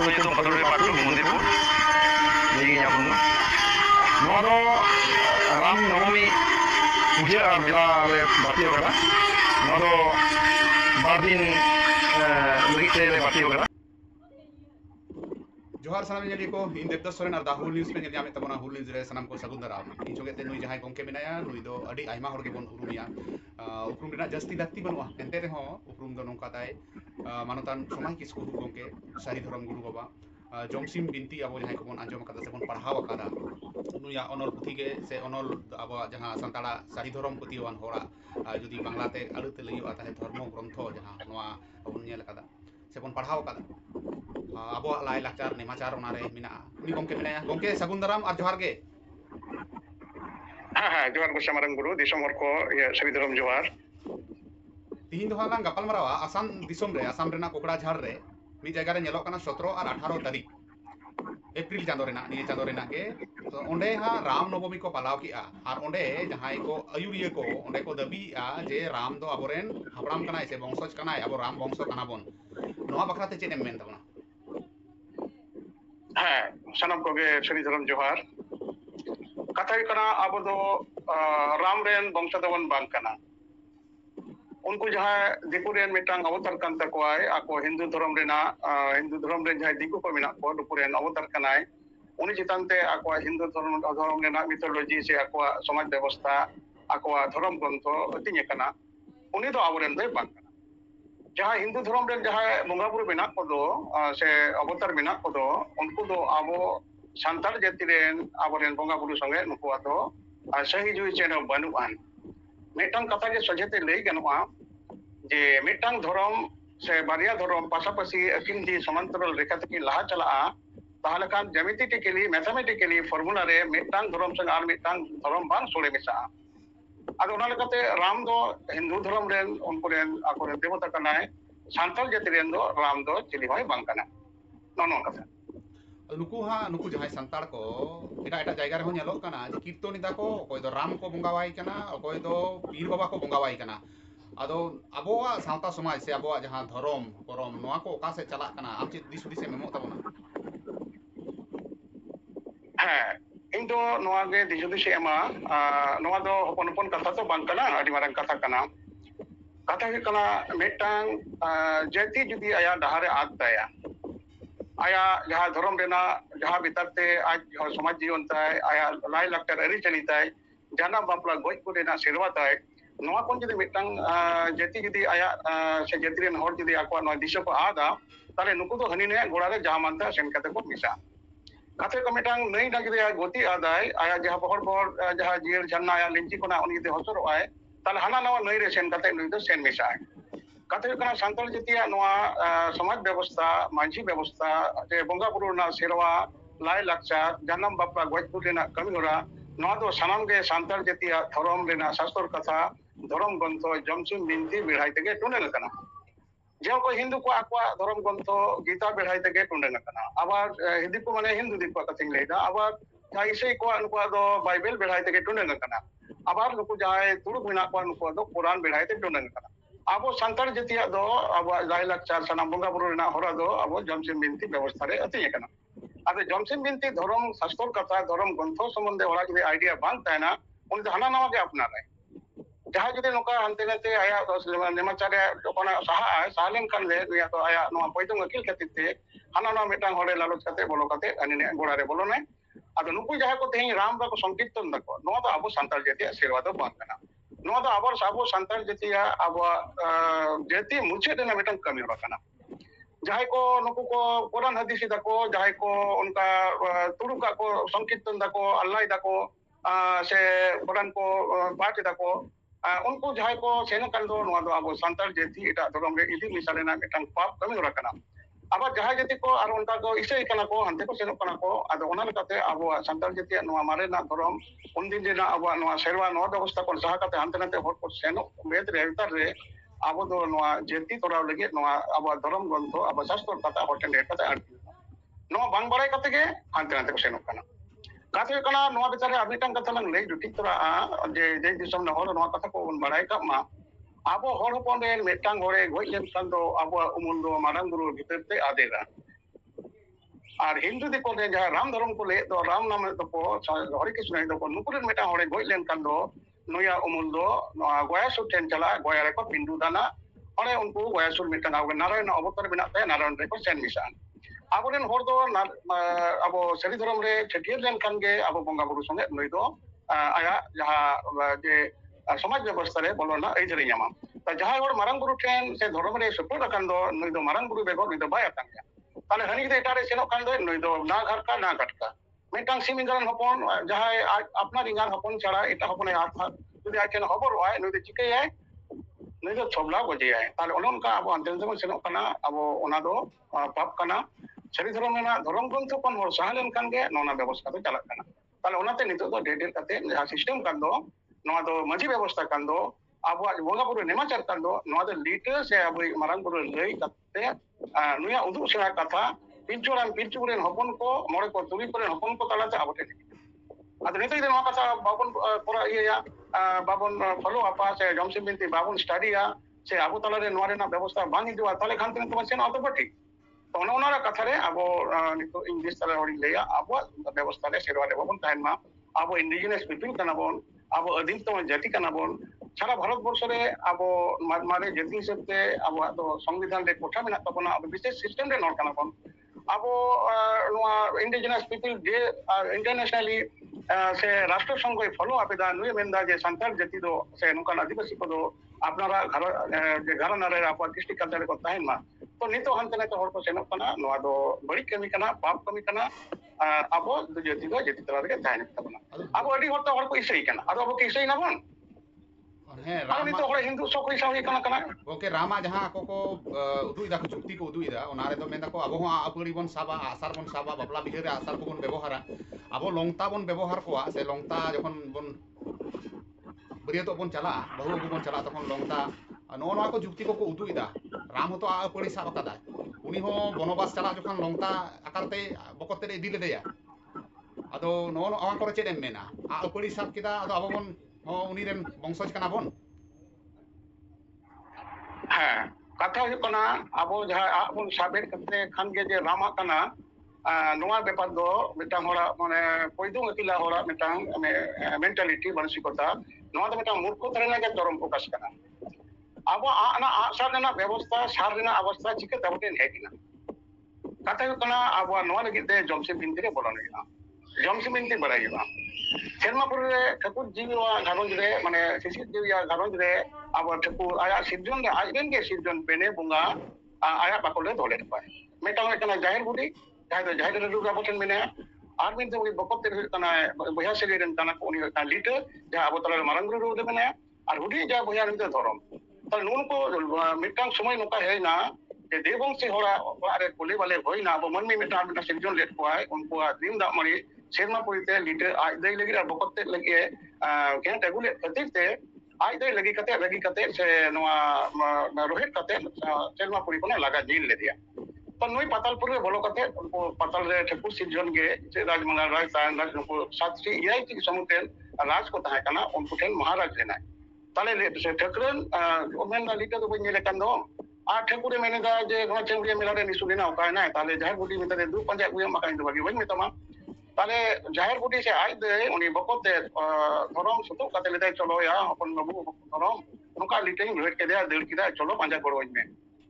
itu Paduri Patu Mendipur lagi nyapun nua do ram navami puja mela le batio kara nua do bardin lagi te le batio kara जोहार सानाम nyari ko in Devdas Soren ar da Hul News pe nyari ame tabona Hul News re sanam ko sagun daram in joge te nui jahai gongke menaya nui do adi aima hor ge bon urumia uprum rena jasti lakti banua ente re ho uprum do nongka tai manotan somai kisku gongke sari dhorom guru baba jomsim binti abo jahai ko bon anjom akada se bon parhaw akada nuya onol puthi ge se onol abo jaha santala sari dhorom putiwan hora judi banglate alute layu atale dharmo grontho jaha noa abon nyel akada se bon parhaw akada abo lai lakcar nemacar onare mina uni gongke menaya gongke sagun daram ar johar ge जोहार को सामारंग गुरु दिसम हर को सभी धर्म जोहार तिहिन दो हालां गपाल मरावा आसाम दिसम रे आसाम रेना कोकड़ा झार रे मी जगह रे नेलो कना 17 और 18 तारीख एप्रिल चांदो रेना निये चांदो रेना के तो ओंडे हा राम नवमी को पालाव किया और ओंडे जहां को अयुरिये को ओंडे को दबी आ जे राम दो अबोरेन हापड़ाम कनाय से वंशज कनाय अबो राम वंश कना बोन नोआ बखराते चेनेम मेन तबना सनम को गे सभी धर्म जोहार कथा कना अब दो राम रेन वंश दबन बांग कना उनको जहां दिकु रेन मिटांग अवतार कान तकवाय आको हिंदू धर्म रेना हिंदू धर्म रेन जहां दिकु को मिना को दुकु रेन अवतार कनाय उनी चितानते आको हिंदू धर्म रेना मिथोलॉजी से आको समाज व्यवस्था आको धर्म ग्रंथ अतिने कना उनी दो आवरेन दे बांग कना जहां हिंदू धर्म रेन जहां बंगा बुरु बिना को दो से अवतार बिना को दो उनको दो आबो सान्ताल जाति रेन आबोरेन बंगा बुरु संगे नुको दो सही जुई चेनो बनुआन मिटांग कथा के सजेते लई गनोआ जे मिटांग धर्म से बारिया धर्म पासापासी अकिन दी समांतरल रेखा तकी लाहा चला ताहले खान ज्यामितिकली मैथमेटिकली फॉर्मूला रे मिटांग धर्म संग आर मिटांग धर्म बांग सोले मिसा आदो ओना लेकाते राम दो हिंदू धर्म रेन उनको रेन आको रेन देवता कनाय सान्ताल जाति रेन दो राम दो चिली होय बांग कना नोनो कथा नुकु जहां संताड़ को एटा एटा जायगा रे हो नेलो कना जे कीर्तन इदा को कोई दो राम को बंगावाई कना कोई दो पीर बाबा को बंगावाई कना आदो अबोआ सावता समाज से अबोआ जहां धर्म करम नोआ को ओका से चला कना आम चे दिस हुदिस मेमो तबना इन दो नोआ गे दिजुदि से एमा नोआ दो हपन हपन कथा तो बांग कना आदि मारंग कथा कना कथा के कना मिटांग जाति जुदी आया डहारे आद दया आया जहां धर्म रेना जहां बिताते आज समाज जीवन ताय आया लाई लाक्टर अरी चली ताय जाना बापला गोज को रेना सेरवा ताय नोआ कोन जदि मिटांग जाति जदि आया से जाति रेन हर जदि आको नोआ दिशा को आदा ताले नुकु तो हनी ने गोड़ा रे जहां मानता सेन कते को मिसा कथे को मिटांग नई ना जदि गोती आदाय आया जहां बहर बहर जहां जीर झरना आया लिंची कोना उनी जदि हसरो आय ताले हना नवा नई रे सेन कते नुई तो सेन मिसा कथे कना सांताल जतिया नोआ समाज व्यवस्था मांझी व्यवस्था जे बंगा बुरु ना सेरवा लाई लाक्चार जन्म बापा गोजपुर रेना कमी होरा नोआ दो सनाम गे सांताल जतिया धर्म रेना शास्त्र कथा धर्म ग्रंथ जमसिम बिनती बिढ़ाई तेगे टुने लकना जे को हिंदू को आक्वा धर्म ग्रंथ गीता बिढ़ाई तेगे टुने लकना आबार हिंदी को माने हिंदू दिको कथिंग लेदा आबार जाय इसे को अनको दो बाइबल बिढ़ाई तेगे टुने लकना आबार नुको जाय तुरुक मिना को नुको दो कुरान बिढ़ाई तेगे टुने लकना अब संताल जतिया दो अब लाई लाक्चार सनाम बंगा बुरु रेना होरा दो अब जमसिम बिनती व्यवस्था रे अतिये कना आदे जमसिम बिनती धर्म शास्त्र कथा धर्म ग्रंथ संबंधे ओरा जदि आइडिया बांग तायना उन हना नवा के अपना रे जहां जदि नोका हनते नते आया नेमाचारे कोना सहा सालेन कान ले या तो आया नवा पोइतंग अकिल खातिर हना नवा मिटांग होरे लालच कते बोलो कते अनि ने गोड़ा रे बोलो ने आदो नुकु जहां को तेही राम बा को संकीर्तन दको नवा तो अब संताल जति आशीर्वाद बांग कना नवा तो आबर साबो संताल जतिया अब जति मुचे देना मिटांग कमी रखना जहां को नुकु को कुरान हदीस दको जहां को उनका तुरुका को संकीर्तन दको अल्लाह दको से कुरान को पाठ दको उनको जहां को सेनो काल दो नवा दो अब संताल जति एटा धर्म रे इदी मिसालेना मिटांग पाप कमी रखना अब जहां जति को और उनका को इसे कना को हनते को सेनो कना को आदो ओना लकाते अब संताल जति नवा मारे ना धर्म उन दिन जेना अब नवा सेरवा नवा व्यवस्था को सहा कते हनते नते हर को सेनो वेद रे उतर रे अब दो नवा जति तोराव लगे नवा अब धर्म ग्रंथ अब शास्त्र कथा होटल रे कते आर नवा बांग बड़ाई कते के हनते नते को सेनो कना कथे कना नवा बिचारे अबिटांग कथा लंग ले जुटी तोरा जे जे दिसम न होर नवा कथा को बड़ाई का मा आबो हर होपन रे मिटांग होरे गोय लेन सान दो आबो उमुल दो मारांग गुरु भितर ते आदेगा ᱟᱨ ᱦᱤᱱᱫᱩ ᱫᱤᱠᱚ ᱨᱮ ᱡᱟᱦᱟᱸ ᱨᱟᱢ ᱫᱷᱚᱨᱚᱢ ᱠᱚ ᱞᱟᱹᱭᱮᱫ ᱫᱚ ᱨᱟᱢ ᱱᱟᱢ ᱫᱚᱠᱚ ᱦᱚᱨᱮ ᱠᱨᱤᱥᱱᱚ ᱫᱚᱠᱚ ᱱᱩᱠᱩ ᱨᱮᱱ ᱢᱤᱫᱴᱟᱝ ᱦᱚᱲᱮ ᱜᱚᱡ ᱞᱮᱱᱠᱷᱟᱱ ᱫᱚ ᱱᱩᱭᱟᱜ ᱩᱢᱩᱞ ᱫᱚ ᱱᱚᱣᱟ ᱜᱚᱭᱟᱥᱩᱨ ᱴᱷᱮᱱ ᱪᱟᱞᱟᱜᱼᱟ, ᱜᱚᱭᱟ ᱨᱮᱠᱚ ᱯᱤᱸᱰᱩ ᱫᱟᱱᱟ, ᱚᱸᱰᱮ ᱩᱱᱠᱩ ᱜᱚᱭᱟᱥᱩᱨ ᱢᱤᱫᱴᱟᱝ ᱱᱟᱨᱟᱭᱚᱱ ᱚᱵᱚᱛᱟᱨ ᱢᱮᱱᱟᱜ ᱛᱟᱭᱟ, ᱱᱟᱨᱟᱭᱚᱱ ᱨᱮᱠᱚ ᱥᱮᱱ ᱢᱮᱥᱟᱜᱼᱟ। ᱟᱵᱚᱨᱮᱱ ᱦᱚᱲ ᱫᱚ ᱟᱵᱚ ᱥᱟᱹᱨᱤ ᱫᱷᱚᱨᱚᱢ ᱨᱮ ᱪᱷᱟᱹᱴᱭᱟᱹᱨ ᱞᱮᱱᱠᱷᱟᱱ ᱜᱮ ᱟᱵᱚ ᱵᱚᱸᱜᱟ ᱵᱩᱨᱩ ᱥᱚᱸᱜᱮ ᱱᱩᱭ ᱫᱚ ᱟᱭᱟᱜ ᱡᱟᱦᱟᱸ ᱡᱮ ᱥᱚᱢᱟᱡᱽ ᱵᱮᱵᱚᱥᱛᱷᱟ ᱨᱮ ᱵᱚᱞᱚ ᱨᱮᱱᱟᱜ ᱟᱹᱭᱫᱟᱹᱨᱤ ᱧᱟᱢᱟ। ᱡᱟᱦᱟᱸᱭ ᱦᱚᱲ ᱢᱟᱨᱟᱝ ᱵᱩᱨᱩ ᱴᱷᱮᱱ ᱥᱮ ᱫᱷᱚᱨᱚᱢ ᱨᱮ ᱥᱩᱯᱩᱨᱫ ᱟᱠᱟᱱ ᱫᱚ ᱱᱩᱭ ᱫᱚ ᱢᱟᱨᱟᱝ ᱵᱩᱨᱩ ᱵᱮᱜᱚᱨ ᱱᱩᱭ ᱫᱚ ᱵᱟᱭ ᱟᱛᱟᱝ ᱜᱮᱭᱟ। তাহলে হানি যদি এটারে সেনক কান দই নই দো না ঘাটকা না ঘাটকা মিটাং সিম ইঙ্গারন হপন যাহাই আপনার ইঙ্গার হপন ছাড়া এটা হপনে আর্থা যদি আইকেন খবর হয় নই দো চিকাই নই দো ছবলা গজিয়ায় তাহলে অনকা আবো আন্তর্জাতিক যেমন সেনক কানা আবো ওনা দো পাপ কানা সারি ধর্ম না ধর্ম গ্রন্থ কোন হর সাহালেন কান গে ননা ব্যবস্থা তো চালাক কানা তাহলে ওনাতে নিতো দো ডেডের কাতে যাহা সিস্টেম কান দো নয়া দো মাঝি ব্যবস্থা কান দো আবো বঙ্গা বুরু নেমাচার কান দো নয়া দো লিটার সে আবো মারাং বুরু লই কাতে নুয়া উদু সেনা কথা পিঞ্চুরান পিঞ্চুরেন হপন ko মরে ko তুলি করে হপন ko তালাতে আবো টেনে আদো নিতো যদি নয়া কথা বাবন পড়া ইয়া বাবন ফলো আপা সে জমসিম বিনতি বাবন স্টাডিয়া সে আবো তালারে নোয়ারে না ব্যবস্থা বানি দিওয়া তাহলে খান থেকে তোমার সেনা অত ঠিক তো ওনারা কথারে আবো নিতো ইংলিশ তালা হরি লইয়া আবো ব্যবস্থা রে সেরওয়ারে বাবন তাহেন মা আবো ইন্ডিজিনাস পিপল কানাবন আবো অধীনতম জাতি কানাবন সারা ভারতবর্ষ রে আবো মানে জাতি হিসেবে আবো তো সংবিধান রে কোঠা মেনা তাবনা আবো বিশেষ সিস্টেম রে নর কানাবন আবো নোয়া ইন্ডিজিনাস পিপল যে ইন্টারন্যাশনালি সে রাষ্ট্রসংঘ ফলো আবেদন নুই মেন্দা যে সান্তাল জাতি দো সে নুকান আদিবাসী কো দো আপনারা যে ঘরানা রে আপা কৃষ্টি কালচার রে কো তাহেন মা তো নিতো হানতে নিতো হর কো সেনক কানা নোয়া দো বড়ি কামি কানা পাপ কামি কানা আবো জাতি দো জাতি তলা রে তাহেন তাবনা আবো আদি হর তো হর কো ইসাই কানা আবো কো ইসাই না বন হ্যাঁ আমি তো হরে হিন্দু সকল ইসাই কানা কানা ওকে রামা যাহা কো উদুই দা চুক্তি কো উদুই দা ওনারে তো মেন্দা কো আবো হা আপড়ি বন সাবা আসার বন সাবা বাবলা বিহেরে আসার বন ব্যবহারা আবো লংতা বন ব্যবহার কোয়া সে লংতা যখন বন বরিয়ত বন চালা বহু বন চালা তখন লংতা নোয়া কো যুক্তি কো উদুই দা রাম হতো আপড়ি সাবা কাদা উনি হো বনবাস চালা যখন লংতা আকারতে বকতে ইদি লেদেয়া আদো নো আওয়া করে চেদেম মেনা আপড়ি সাব কিদা আদো আবো বন উনি রেন বংশজ কানা বন হ্যাঁ কথা হইব কানা আবো যাহা আবন সাবের কাতে খান গে যে রামা কানা নোয়া ব্যাপার দো মিটাং হরা মানে কইদু আকিলা হরা মিটাং মেন্টালিটি মানসিকতা নোয়া দো মিটাং মূর্খ ধরনের গে চরম প্রকাশ কানা আবো আনা আসার না ব্যবস্থা সার না অবস্থা চিকে তাবতে হেকিনা কথা হইব কানা আবো নোয়া লাগি তে জমসিম বিনতি রে বলন হইনা জমসিম বিনতি বড়াইবা শেরমাপুর রে ঠাকুর জিওয়া ঘারঞ্জ রে মানে শিশির জিওয়া ঘারঞ্জ রে আবো ঠাকুর আয়া সিজন রে আজবেন গে সিজন পেনে বুঙ্গা আয়া বাকলে ধরে পায় মেটাং কানা জাহির বুদি যাই তো জাহির রে দুর্গা বচন মেনে আর মিন তো উনি বকতে কানা বহিয়া সেলি রেন কানা উনি কানা লিটার যা আবো তলার মারাঙ্গুরু রুদে মেনে আর হুডি যা বহিয়া নিতে ধরম তাহলে নুন কো মিটাং সময় নকা হেই না যে দেবংশী হরা আরে কোলে বালে হই না আবো মনমি মিটা মিটা সিজন লেট কোয়াই উনকো দিন দা মারি শেরমাপুরিতে লিটার আই দেই লাগি আর বকতে লাগি কেন টেগুলে কতিতে আই দেই লাগি কাতে সে নোয়া রোহিত কাতে শেরমাপুরি কোনে লাগা জিল লে দিয়া তো নই পাতালপুর রে বলো কাতে উনকো পাতাল রে ঠাকুর সিজন গে যে রাজমঙ্গল রাজ তান রাজ উনকো সাতশ্রী ইয়াই কি সমুতেন রাজ को তাহে কানা উনকো ঠেন মহারাজ লেনা তাহলে সে ঠাকুরন ওমেন না লিটার তো বইনে কান দো আর ঠাকুরে মেনে দা যে ঘর চেঙ্গুড়ি মেলারে নিসুলিনা ওকায় না তাহলে জাহের বুটি ভিতরে দু পাঁচা গুয়া মাকাই তো বাকি বই মেতামা তাহলে জাহের বুটি সে আই দে উনি বকতে ধরম সুতো কাতে লেতে চলো ইয়া আপন বাবু ধরম নুকা লিটিং রয়েট কে দেয়া দেড় কিদা চলো পাঁচা করো ইনমে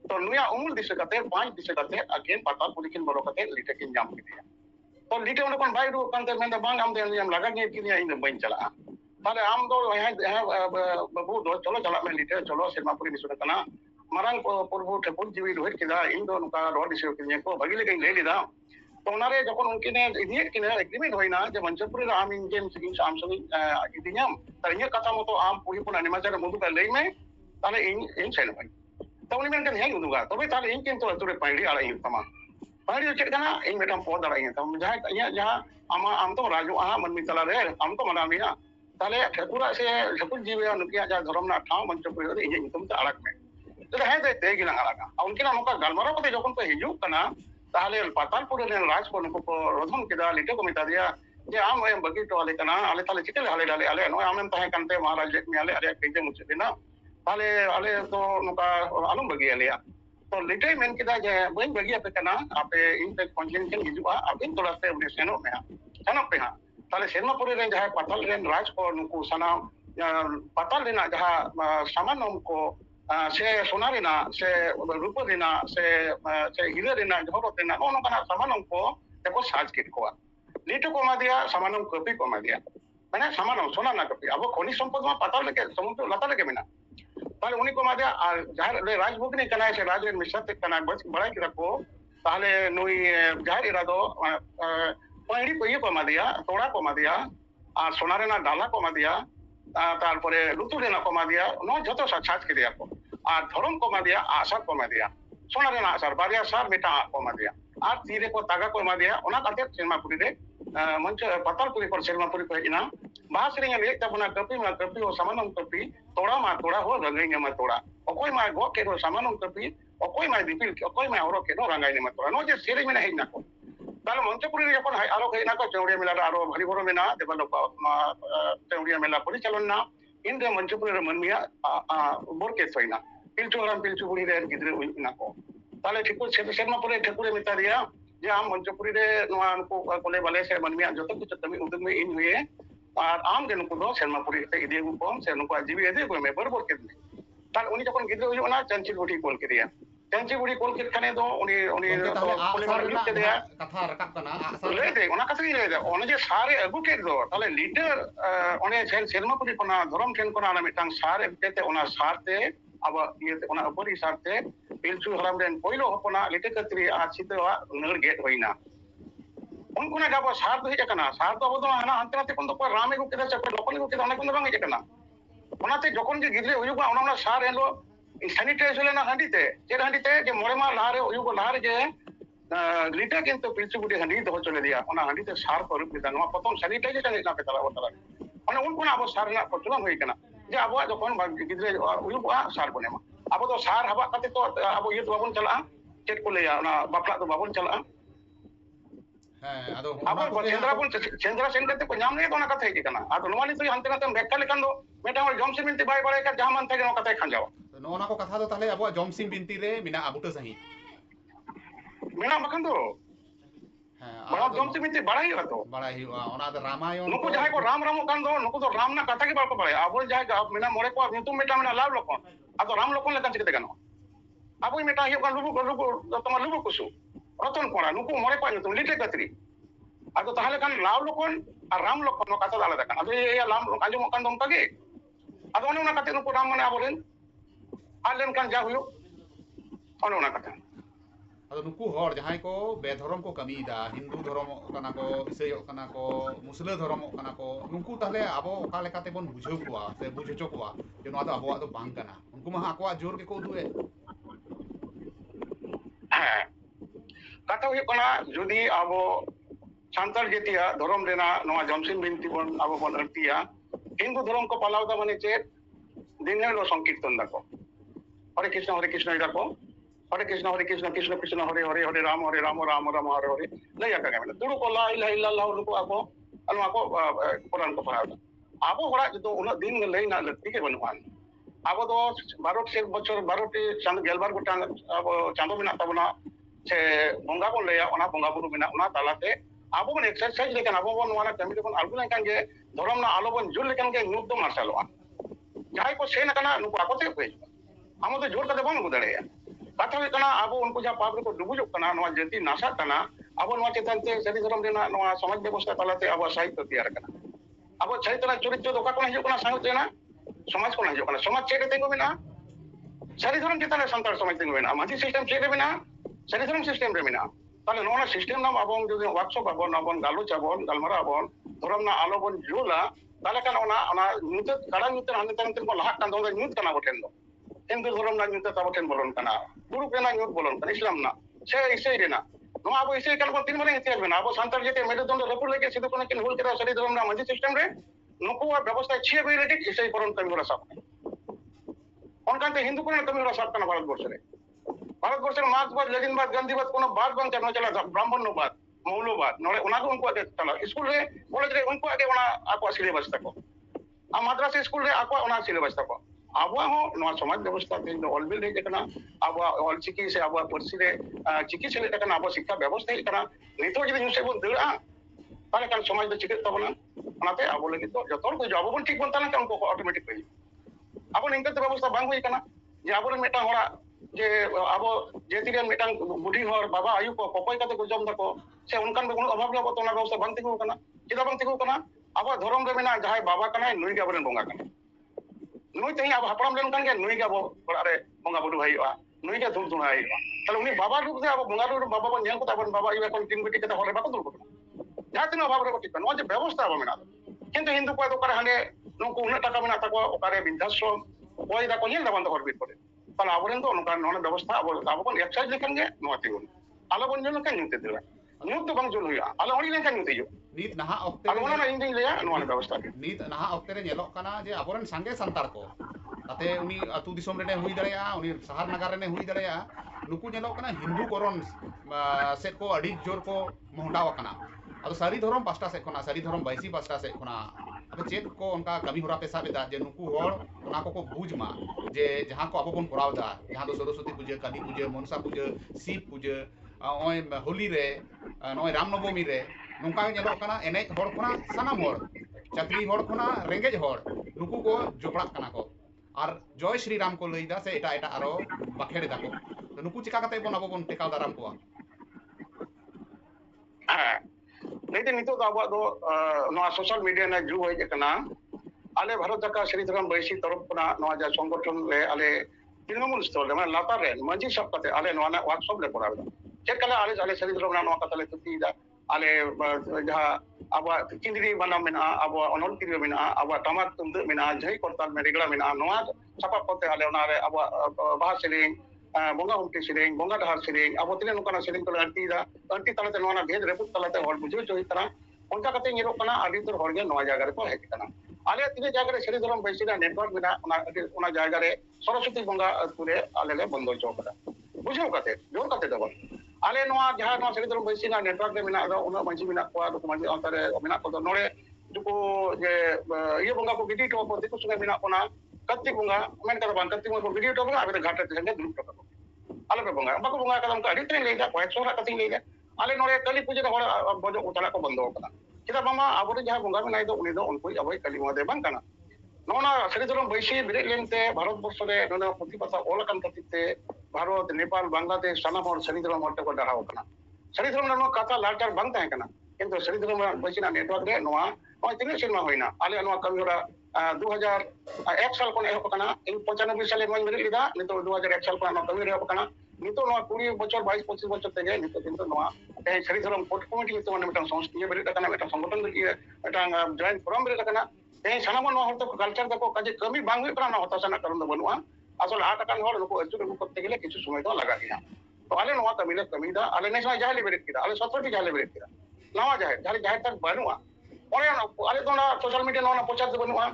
তো নুয়া উমুল দিশে কাতে পাঁচ দিশে কাতে अगेन পাতাল পুলিকিন বড় কাতে লিটে কিন জাম কে দিয়া তো লিটে উনি কোন ভাই রু কান্তে মেন্দা বাং আম দে আম লাগা নিয়ে কিনিয়া ইন বইন চালা তাহলে আম দো বাবু দো চলো চালা মে লিটে চলো শেরমাপুরি নিসুনা কানা মারাং প্রভু ঠাকুর জিবি রোহিত কিদা ইন দো নুকা রড দিশে কিনিয়া को ভাগিলে কই লে লিদা तो उनारे जखन उनकिने इदिए किने एग्रीमेंट होइना जे मंचपुरी आम इंजेन सिगिन आम समी इदियाम तर इने कथा मतो आम पुरी पुना निमाचार मुदु का लेई में ताले इन सेन भाई तो उनी मेनकन हें उदुगा तबे ताले इन किन तो अतुरे पाइडी आला इन तमा पाइडी चेक काना इन मेटम पो दरा इन तम जहां इया जहां आम तो राजू आ मनमी तला रे आम तो मनामिया ताले ठकुरा से ठकुर जीवे नुकिया जा धर्म ना ठाव मंचपुरी रे इजे इनकम तो अलग में तो है ते गिना अलगा उनकिना नोका गलमारो कते जखन तो हिजु कना ताहले पातालपुर रे राज को नुको रोधन केदा लिटे को मिता दिया जे आम एम बगी तो आले कना आले ताले चिकले हाले डाले आले नो आम ताहे कानते महाराज में आले अरे केजे मुचे देना ताले आले तो नुका आलम बगी आले तो लिटे मेन किदा जे बई बगी आपे कना आपे इन पे कॉन्जेंशन हिजुआ आपे तोला पे उनी सेनो पे हा ताले सेरमापुरी रे जहां पाताल रे राज को नुकु सना पाताल रे ना जहां सामानम को से सोना रे ना से रूप रे ना से हीरे रे ना जहरो रे ना ono kana samanam ko देखो साज किट को लिटो को मा दिया सामानम कपि को मा दिया माने सामानम सोना ना कपि अब खनिज संपद मा पाताल लेके समुद्र लता लेके मेना ताले उनी को मा दिया और जहां रे राजभोगनी कना से राज रे मिसत कना बस बड़ा की रखो ताले नुई जहां इरा दो पहड़ी को ये को मा दिया तोड़ा को मा दिया और सोना रे ना डाला को मा दिया तारपरे लुतु रे ना को मा दिया नो जतो साज के दिया को और धरम को मा दिया आसार को मा दिया सोना रे ना आसार बारिया सार बेटा को मा दिया और तीरे को तागा को मा दिया ओना काते सेरमापुरी रे मंच पातालपुरी पर सेरमापुरी को इना बास रे ले तबना कपि ओ सामानम कपि तोड़ा हो रंगाई मा तोड़ा ओकोय मा गो के रो सामानम कपि ओकोय मा दिपिल ओकोय मा हरो के नो रंगाई मा तोड़ा नो जे सेरे में हेना को ताले मंचपुरी रे जखन आरो हेना को चौड़िया मेला आरो भारी भरो मेना डेवलप चौड़िया मेला परिचालन ना इन रे मंचपुरी रे मनमिया बोरके सोइना पिलचुराम पिलचुपुरी रे गिद्रे उइना को ताले ठिकु सेरमापुरी ठेकुरे मिता दिया जे आम मंचपुरी रे नोआ नुको कोले बाले से मनमिया जतो कुछ तमी उदग में इन हुए और आम गे नुको दो सेरमापुरी ते इदे को से नुको जीवी इदे को में बरबर के ताल उनी जखन गिद्रे हुई ना चंची बुढ़ी कोल के दिया चंची बुढ़ी कोल के खाने दो उनी कोले बाले के दिया कथा रकाब कना ले दे ओना कथा ले दे ओने जे सारे अगु के दो ताले लीडर ओने सेरमापुरी कोना धरम ठेन कोना ना मिटांग सारे केते ओना सारते अब ये ओना अपरी सारते पिलचु हराम रेन पहिलो हपना लिटे कतरी आ चितवा नर गेट होइना उनको ना गाबो सार दो हेकना सार दो बदो ना अंतराते कोन दो रामे को केदा चक्कर लोकल को केदा अनेक कोन बांगे हेकना ओनाते जखन जे गिद्रे हुयुगा ओना सार एलो सैनिटाइज लेना हंडीते जे मोरे मा लारे हुयुगो लारे जे लिटे किंतु पिलचु बुडी हंडी दो चले दिया ओना हंडीते सार को रूप दिदा नो प्रथम सैनिटाइजेशन ना पे तला बतला ओना उनको ना अब सार ना प्रचलन होइकना जे अब जखन गिद्रे हुयुगा सार बने मा अब तो सार हबा कते तो अब ये बाबन चला चेक को लेया ना बापला तो बाबन चला आदो अब चंद्रा सेन करते को नाम नहीं तो ना कथा ही कना आदो नोवानी तो हंते नाते बेक्का लेकन दो मेटा जम से मिनते बाय बाय का जहां मन थाके नो कथा खान जाओ नोना को कथा दो ताले अब जमसिम बिनती रे मिना आबुटा सही मेना बखन दो बड़ा जमसिम बिनती बड़ा ही तो बड़ा ही ओना द रामायण नुको जहां को राम कान दो नुको तो राम ना कथा के बाको बड़े अब जहां मेना मोरे को नुतु मेटा मेना लाभ लोकन आदो राम लोकन लेकन चिकते गनो अब मेटा यो का लुबु तमा लुबु कुसु रतन कोना नुको मोरे को नुतु लिटे कतरी आदो ताहले कान लाव लोकन और राम लोकन कथा दाला दकन आदो ये लाम आजो कान दम तगे आदो ओना कते नुको राम माने आबोरेन आलेन कान जा हुयो ओना कथा आदो नुकु हर जहां को बेधर्म को कमीदा हिंदू धर्म कना को ईसाई कना को मुस्लिम धर्म कना को नुकु ताहले आबो ओका लेकाते बन बुझाव कोआ से बुझचो कोआ जे नो आदो आबो बांग कना उनको मा आकोआ जोर के को दुए कथा हुयो कना जदी आबो सांताल जेतिया धर्म रेना नोआ जमसिम बिनती बन आबो बन अर्तिया हिंदू धर्म को पालाव दा माने चे दिने लो संकीर्तन दाको हरे कृष्ण दाको हरे कृष्ण कृष्ण कृष्ण हरे हरे हरे राम राम राम हरे हरे लया का मैंने तुरु को ला इलाहा इल्लल्लाह लुको आको अलवा को कुरान को पढ़ा आबो होड़ा जो उन दिन लई ना लती के बनवान आबो तो 12 से बछर 12 टी चांद गेलबार गोटांग अब चांदो बिना तबना से बंगा को लया ओना बंगा बुरु बिना ओना तालाते आबो बन एक्सरसाइज लेकन आबो बन वाला कमी बन आलगु लेकन जे धरम ना आलो बन जुल लेकन के नुद दो मार्शलवा जाय को से ना कना नुको आकोते पे हम तो जोर का बन गुदड़े कथा हुई कना आबो उनको जा पाप को डुबुजो कना नवा जति नासा कना आबो नवा चेतन ते सरी धर्म देना नवा समाज व्यवस्था तालाते आबो साहित्य तैयार कना आबो चैतन्य चरित्र दोका कोन हिजो कना साहित्य ना समाज कोन हिजो कना समाज चेक तेंगो बिना सरी धर्म चेतन संतार समाज तेंगो बिना माजी सिस्टम चेक बिना सरी धर्म सिस्टम रे बिना ताले नोना सिस्टम नाम आबो जो वर्कशॉप आबो नबन गालु चाबन गालमरा आबो धर्म ना आलो बन जोला ताले कना ओना नुत कड़ा नुत हन तन को लाहा कान दो नुत कना बोटेन दो हिंदू धर्म ना नुत ताबटेन बोलन कना गुरु केना नुत बोलन कना इस्लाम ना से इसे रेना नो आबो इसे कल को तीन माने इतिहास बिना आबो संतार जेते मेरुदंड रपुर लेके सिधु कोन किन होल केरा सरी धर्म ना माजी सिस्टम रे नुको व्यवस्था छे बे लेके इसे परन कमी होला सब ओनकांते हिंदू कोन कमी होला सब कना भारत वर्ष रे भारत मार्क्सवाद लेनिनवाद गांधीवाद कोनो बात बन चलो चला ब्राह्मणवाद मौलवाद नोले ओना को उनको आगे चला स्कूल रे कॉलेज रे उनको आगे ओना आको सिलेबस तको आ मद्रास स्कूल रे आको ओना सिलेबस तको abuah ho noa somaj ব্যবস্থা tin do olbil hej kana abuah olchiki se abuah parsi re chiki sele kana abuah শিক্ষা ব্যবস্থা hej kana nito jodi nyuse bon deu'a tale kan somaj do chikit tabona onate abo lagi to jotor ko abo bon ঠিক bon tala kan ko automatic hoy abo ningka te ব্যবস্থা bang hoy kana je abo ren metang hora je abo je tiren metang budi hor baba ayu ko kokoy kate ko jom dako se unkan be কোনো অভাব লব তো না ব্যবস্থা bang tigu kana chida bang tigu kana abo dhorom re mena jahai baba kana nui ga bolen bonga kana nui tehi abo hapram len kan ge nui ga bo ore bonga bodu hayu'a nui ga dhum dhum hayu'a tale uni baba rup se abo bonga rup baba bon nyang ko tabon baba ibe kon tin biti kata hore bako dul ko jaha tino baba re ko tik no je ব্যবস্থা abo mena kintu hindu ko do kare hane nungku una taka mena takwa okare bindhashram koi da ko nyel da band hor bit kore tale abo ren do nukan nona ব্যবস্থা abo bon exercise lekan ge no tigun ala bon nyel kan nyute dila nyut do bang jul hoya ala ori len kan nyute jo nit naha okte ala ona ing ding leya no ব্যবস্থা nit naha okte re nyelok kana je aboren sange santar ko tate uni atu disom rene hui dareya uni sahar nagar rene hui dareya nuku nyelok kana hindu koron set ko adi jor ko mohdaw kana ado sari dhorom pasta set kona sari dhorom baisi pasta set kona abe chet ko onka kami hora pe sabe da je nuku hor ona ko buj ma je jahan ko abo bon koraw da jahan do saraswati puja kali puja monsa puja sip puja oy holi re noy ram navami re nongka nyelok kana enej hor khona sanam hor chakri hor khona rengej hor nuku ko joprak kana ko আর জয় শ্রীরাম কো লইদা সে এটা এটা আরো বাখেড়ে দাকো তো নুকু চিকা কাতে বন আবো বন টেকাও দারাম কোয়া leite nito da abuah do noa social media na ju hoy kana ale bharat jaka Sri Dharam Baisi torof khona noa ja সংগঠন le ale তৃণমূল স্তর মানে লাতার রে মাঝি সব কাতে ale noa na workshop le করাবে check kala ale Sri Dharam na noa kata le tuti da ale jaha abuah kindri banam mena abuah onol tiri mena abuah tamak tundu mena jai kortal me regla mena noa sapap kote ale ona re abuah bahas sering bonga humti sering bonga dahar sering abo tine nukana sering to anti da anti talate noa na bhed reput talate hor buju choi tara onka kate ngiro kana adi tor hor ge noa jaga re ko hej kana ale tine jaga re Sri Dharam Baisi na network mena ona jaga re Saraswati bonga pure ale le bondo cho kada bujau kate jor kate da ale noa jaha noa Sri Dharam Baisi na network re mena da ona manji mena ko do manji antare mena ko do nore duko je iye bonga ko gidi to ko diku sungai mena kona katti bonga men kada ban katti bonga ko gidi to bonga abe ghat te jenge dulu to ale be bonga bako bonga kadam ka adi tren leja ko 100 ra kati leja ale nore kali puja da hora bojo utala ko bando kana kita mama abore jaha bonga mena do uni do unko abai kali bonga de bang kana nona Sri Dharam Baisi biret lente bharat borsho re nona pratipata olakan katite bharat Nepal Bangladesh sanam hor Sri Dharam hor ko daraw kana Sri Dharam no kata lartar bang tahe kana kintu Sri Dharam Baisi na network re noa noa tine sinma hoina ale noa kami hora 2001 साल kon ehop kana in 95 sale noa biret lida nito 2001 साल kon noa kami ehop kana nito noa 20 বছর 22 25 বছর থেকে nito kintu noa Sri Dharam Port Committee nito mane metang সংস্থা biret kana metang সংগঠন metang joint forum biret kana sanama noa horto culture dako kaje kami bang hui kana hota sana karon do banua asol atakan hor nuko aju nuko korte gele kichu সময় তো লাগা দিয়া তো ale noa kami da ale ne sa jahale biret kida ale 17 ti jahale biret kida nawa jahe tak banua ore ale to na social media noa na pochar do banua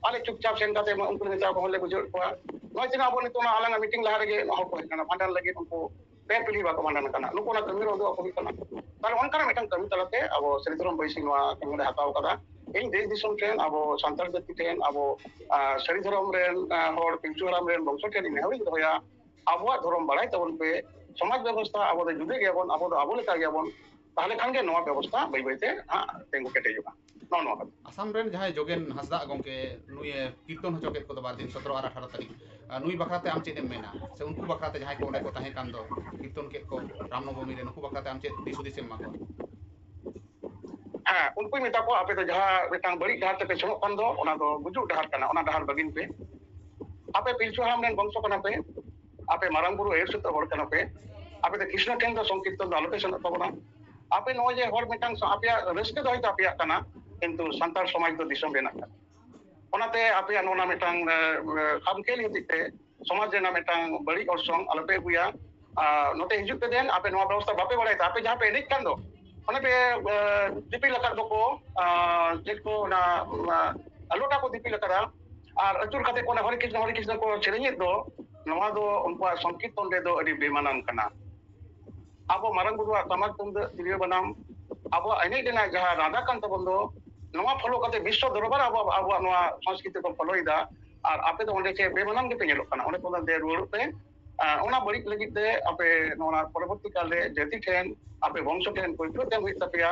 ale chupchap sen kate unku neta ko hole bujur ko noa tina aboni to na alanga meeting lahare ge no ko kana pandan lagi unku pe pili ba ko mandan kana nuko na kami ro do ko kana tale on kana metang kami talate abo Sri Dharam Baisi noa kami da hataw kada ᱤᱧ ᱫᱮᱥ ᱫᱤᱥᱚᱢ ᱴᱷᱮᱱ ᱟᱵᱚ ᱥᱟᱱᱛᱟᱲ ᱡᱟᱹᱛᱤ ᱴᱷᱮᱱ ᱟᱵᱚ ᱥᱟᱹᱨᱤ ᱫᱷᱚᱨᱚᱢ ᱨᱮᱱ ᱦᱚᱲ ᱯᱤᱞᱪᱩ ᱦᱟᱲᱟᱢ ᱨᱮᱱ ᱵᱚᱝᱥᱚ ᱴᱷᱮᱱ ᱱᱮᱦᱚᱨᱤᱧ ᱫᱚᱦᱚᱭᱟ ᱟᱵᱚᱣᱟᱜ ᱫᱷᱚᱨᱚᱢ ᱵᱟᱲᱟᱭ ᱛᱟᱵᱚᱱ ᱯᱮ ᱥᱚᱢᱟᱡᱽ ᱵᱮᱵᱚᱥᱛᱷᱟ ᱟᱵᱚ ᱫᱚ ᱡᱩᱫᱟᱹ ᱜᱮᱭᱟᱵᱚᱱ ᱟᱵᱚ ᱫᱚ ᱟᱵᱚ ᱞᱮᱠᱟ ᱜᱮᱭᱟᱵᱚन ᱛᱟᱦᱞᱮ ᱠᱷᱟᱱ ᱜᱮ ᱱᱚᱣᱟ ᱵᱮᱵᱚᱥᱛᱷᱟ ᱵᱟᱹᱭ ᱵᱟᱹᱭᱛᱮ ᱛᱮᱸᱜᱚ ᱠᱮᱴᱮᱡᱚᱜᱼᱟ ᱱᱚᱣᱟ ᱠᱟᱛᱷᱟ আসাম রেন যাহাই যোগেন হাসদা গমকে নুই কীর্তন হচো কেত কো বার দিন 17 আর 18 তারিখ নুই বাখরাতে আম চেদ মেনা সে উনকু বাখরাতে যাহাই কো অনে কো তাহে কান দো কীর্তন কেত কো রামনবমী রে নুকু বাখরাতে আম চেদ দিসুদিস এম মাকো unku meta ko ape to jaha metang bari dahar te pe semok kan do ona do bujuk dahar kana ona dahar bagin pe ape Pilchu Haram ren bongso kana pe ape marang buru air sutta hor kana pe ape to Krishna ten do sankirtan do aloke sana tabona ape no je hor metang ape raske do hoyto ape kana kintu santal somaj do disom bena kana onate ape nona metang kamkel hitite somaj rena metang bari orsong alope guya note hijuk pe den ape noa ব্যবস্থা bape badai ape jaha pe edik kan do Ona pe dipi lakar doko jetko na alota ko dipi lakara ar atur kate ko na Hare Krishna ko serenyi do noa do unko sankirtan re do adi bemanan kana abo marang guru tamak tum tirio banam abo ani dena jaha radha kan tabon do noa follow kate biswa darbar abo noa sanskriti ko follow ida ᱟᱨ ᱟᱯᱮ ᱫᱚ ᱚᱸᱰᱮ ᱪᱮ ᱵᱮᱢᱟᱱᱟᱢ ᱜᱮᱯᱮ ᱧᱮᱞᱚᱜ ᱠᱟᱱᱟ ᱚᱸᱰᱮ ᱠᱷᱚᱱ ᱫᱮ ᱨᱩᱣᱟᱹᱲᱚᱜ ᱯᱮ ᱚᱱᱟ ᱵᱟᱹᱲᱤᱡ ᱞᱟᱹᱜᱤᱫ ᱛᱮ ᱟᱯᱮ ᱱᱚᱣᱟ ᱯᱚᱨᱚᱵᱚᱨᱛᱤ ᱠᱟᱞᱨᱮ ᱡᱟᱹᱛᱤ ᱴᱷᱮᱱ ᱟᱯᱮ ᱵᱚᱝᱥᱚ ᱴᱷᱮᱱ ᱠᱳᱭᱯᱷᱚᱛ ᱮᱢ ᱦᱩᱭᱩᱜ ᱛᱟᱯᱮᱭᱟ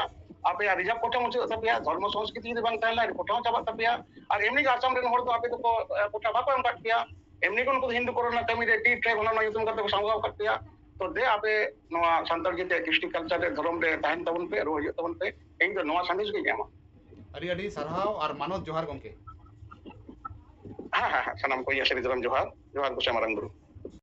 ᱟᱯᱮᱭᱟᱜ ᱨᱤᱡᱟᱵᱷ ᱠᱚᱴᱷᱟ ᱢᱩᱪᱟᱹᱫ ᱛᱟᱯᱮᱭᱟ ᱫᱷᱚᱨᱢᱚ ᱥᱚᱝᱥᱠᱨᱤᱛᱤ ᱡᱩᱫᱤ ᱵᱟᱝ ᱛᱟᱦᱮᱱᱟ ᱨᱤᱯᱳর্ট ᱦᱚᱸ ᱪᱟᱵᱟᱜ ᱛᱟᱯᱮᱭᱟ ᱟᱨ ᱮᱢᱱᱤ ᱟᱥᱟᱢ ᱨᱮᱱ ᱦᱚᱲ ᱫᱚ ᱟᱯᱮ ᱫᱚᱠᱚ ᱠᱚᱴᱷᱟ ᱵᱟᱠᱚ ᱮᱢ ᱠᱟᱫ ᱯᱮᱭᱟ ᱮᱢᱱᱤ ᱩᱱᱠᱩ ᱫᱚ ᱦᱤᱱᱫᱩ ᱠᱚᱨᱮᱱᱟᱜ ᱠᱟᱹᱢᱤ ᱨᱮ ᱴᱤ ᱴᱨᱮ ᱚᱱᱟ ᱧᱩᱛᱩᱢ ᱠᱟᱛᱮ ᱠᱚ ᱥᱟᱢᱜᱟᱣ ᱠᱟᱫ ᱯᱮᱭᱟ ᱛᱚ ᱫᱮ ᱟᱯᱮ ᱱᱚᱣᱟ ᱥᱟᱱᱛᱟᱲ ᱡᱟᱹᱛᱤ ᱠᱨᱤᱥᱴᱤ ᱠᱟᱞᱪᱟᱨ ᱨᱮ ᱫᱷᱚᱨᱚᱢ ᱨᱮ ᱛᱟᱦᱮᱱ ᱛᱟᱵᱚᱱ ᱯᱮ ᱨᱩᱣᱟᱹᱲ ᱦᱩᱭᱩᱜ ᱛᱟᱵᱚᱱ ᱯᱮ ᱤᱧ ᱫᱚ ᱱᱚᱣᱟ ᱥᱟᱸᱫᱮᱥ ᱜᱤᱧ ᱮᱢᱟ ᱟᱹᱰᱤ ᱟᱹᱰᱤ ᱥᱟᱨᱦᱟᱣ ᱟᱨ ᱢᱟᱱᱚᱛ ᱡᱚᱦᱟᱨ ᱜᱚᱢᱠᱮ ᱦᱮᱸ ᱥᱟᱱᱟᱢ ᱠᱚ ᱤᱧᱟᱹᱜ ᱥᱟᱹᱨᱤ ᱫᱷᱚᱨᱚᱢ ᱡᱚᱦᱟᱨ ᱡᱚᱦᱟᱨ ᱜᱚᱸᱥᱟᱭ ᱢᱟᱨᱟᱝ ᱵᱩᱨᱩ